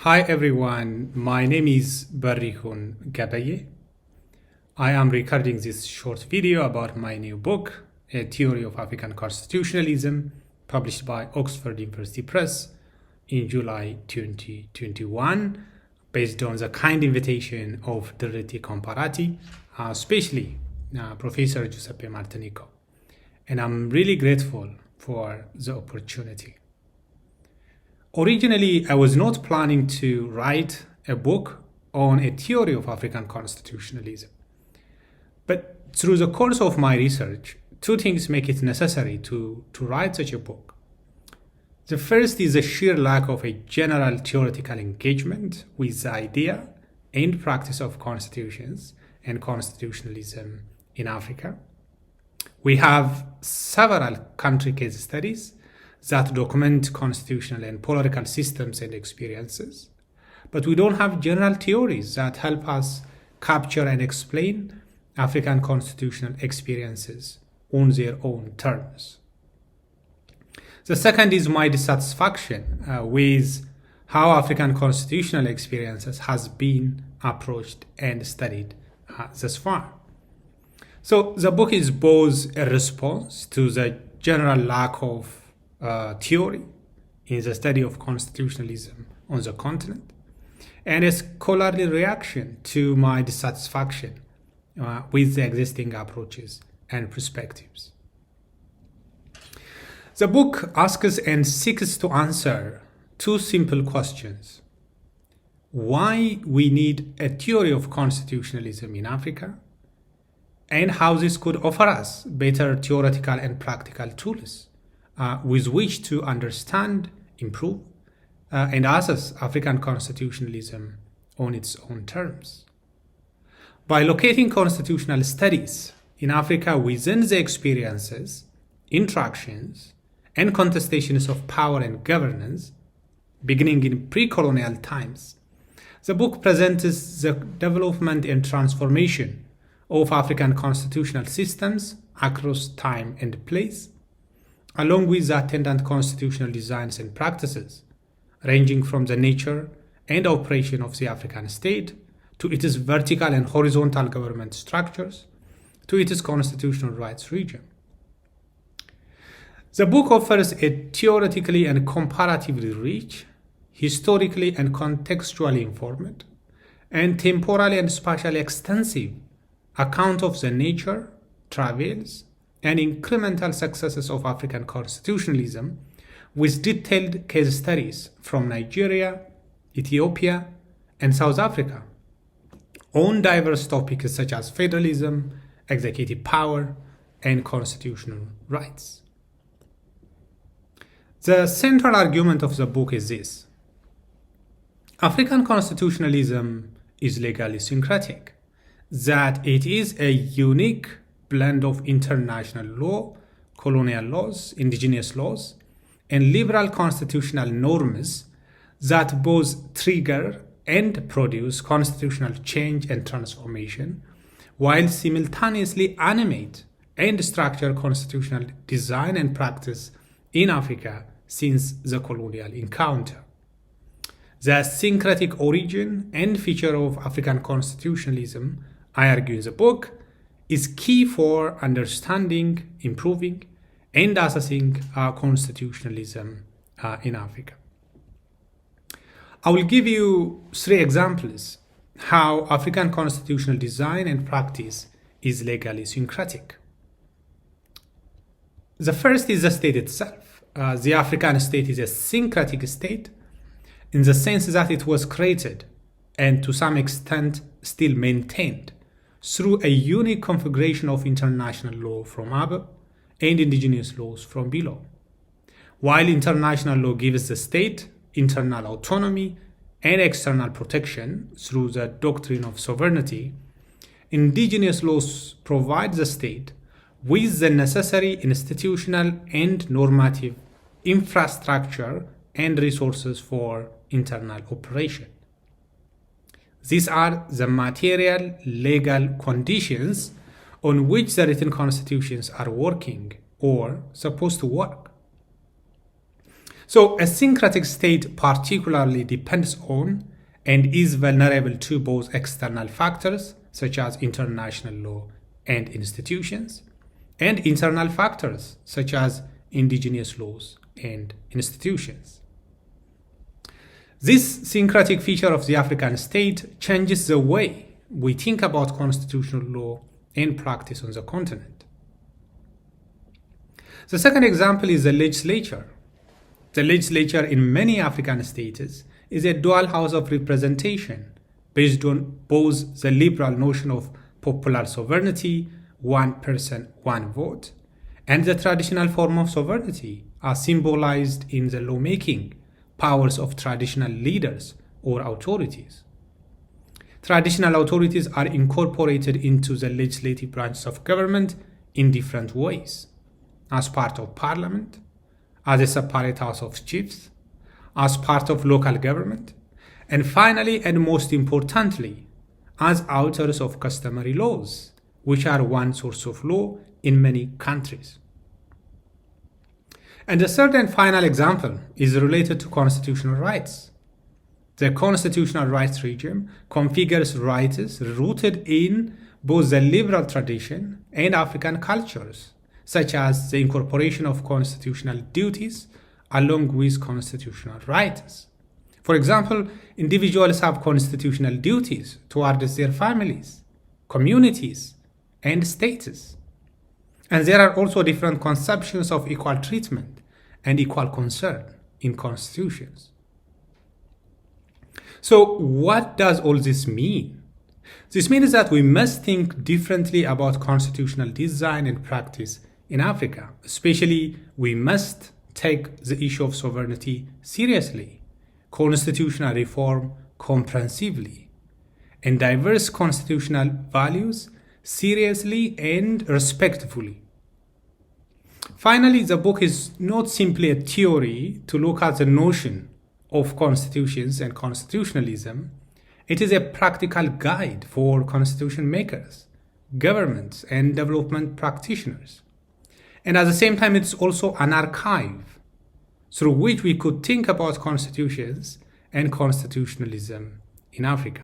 Hi everyone, my name is Berihun Gebeye. I am recording this short video about my new book, A Theory of African Constitutionalism, published by Oxford University Press in July 2021, based on the kind invitation of the Rete Comparati, especially Professor Giuseppe Martinico. And I'm really grateful for the opportunity. Originally, I was not planning to write a book on a theory of African constitutionalism. But through the course of my research, two things make it necessary to write such a book. The first is the sheer lack of a general theoretical engagement with the idea and practice of constitutions and constitutionalism in Africa. We have several country case studies that document constitutional and political systems and experiences, but we don't have general theories that help us capture and explain African constitutional experiences on their own terms. The second is my dissatisfaction with how African constitutional experiences has been approached and studied thus far. So the book is both a response to the general lack of theory in the study of constitutionalism on the continent, and a scholarly reaction to my dissatisfaction with the existing approaches and perspectives. The book asks and seeks to answer two simple questions: why we need a theory of constitutionalism in Africa, and how this could offer us better theoretical and practical tools with which to understand, improve, and assess African constitutionalism on its own terms. By locating constitutional studies in Africa within the experiences, interactions, and contestations of power and governance, beginning in pre-colonial times, the book presents the development and transformation of African constitutional systems across time and place, along with the attendant constitutional designs and practices, ranging from the nature and operation of the African state, to its vertical and horizontal government structures, to its constitutional rights regime. The book offers a theoretically and comparatively rich, historically and contextually informed, and temporally and spatially extensive account of the nature, travails, and incremental successes of African constitutionalism, with detailed case studies from Nigeria, Ethiopia, and South Africa on diverse topics such as federalism, executive power, and constitutional rights. The central argument of the book is this: African constitutionalism is legally syncretic, that it is a unique blend of international law, colonial laws, indigenous laws, and liberal constitutional norms that both trigger and produce constitutional change and transformation, while simultaneously animate and structure constitutional design and practice in Africa since the colonial encounter. The syncretic origin and feature of African constitutionalism, I argue in the book, is key for understanding, improving, and assessing constitutionalism in Africa. I will give you three examples how African constitutional design and practice is legally syncretic. The first is the state itself. The African state is a syncretic state in the sense that it was created and to some extent still maintained through a unique configuration of international law from above and indigenous laws from below. While international law gives the state internal autonomy and external protection through the doctrine of sovereignty, indigenous laws provide the state with the necessary institutional and normative infrastructure and resources for internal operation. These are the material legal conditions on which the written constitutions are working or supposed to work. So a syncretic state particularly depends on and is vulnerable to both external factors such as international law and institutions, and internal factors such as indigenous laws and institutions. This syncretic feature of the African state changes the way we think about constitutional law and practice on the continent. The second example is the legislature. The legislature in many African states is a dual house of representation based on both the liberal notion of popular sovereignty, one person, one vote, and the traditional form of sovereignty as symbolized in the lawmaking powers of traditional leaders or authorities. Traditional authorities are incorporated into the legislative branches of government in different ways, as part of parliament, as a separate house of chiefs, as part of local government, and finally and most importantly, as authors of customary laws, which are one source of law in many countries. And the third and final example is related to constitutional rights. The constitutional rights regime configures rights rooted in both the liberal tradition and African cultures, such as the incorporation of constitutional duties along with constitutional rights. For example, individuals have constitutional duties towards their families, communities, and states. And there are also different conceptions of equal treatment and equal concern in constitutions. So what does all this mean? This means that we must think differently about constitutional design and practice in Africa. Especially, we must take the issue of sovereignty seriously, constitutional reform comprehensively, and diverse constitutional values seriously and respectfully. Finally, the book is not simply a theory to look at the notion of constitutions and constitutionalism. It is a practical guide for constitution makers, governments, and development practitioners. And at the same time, it's also an archive through which we could think about constitutions and constitutionalism in Africa.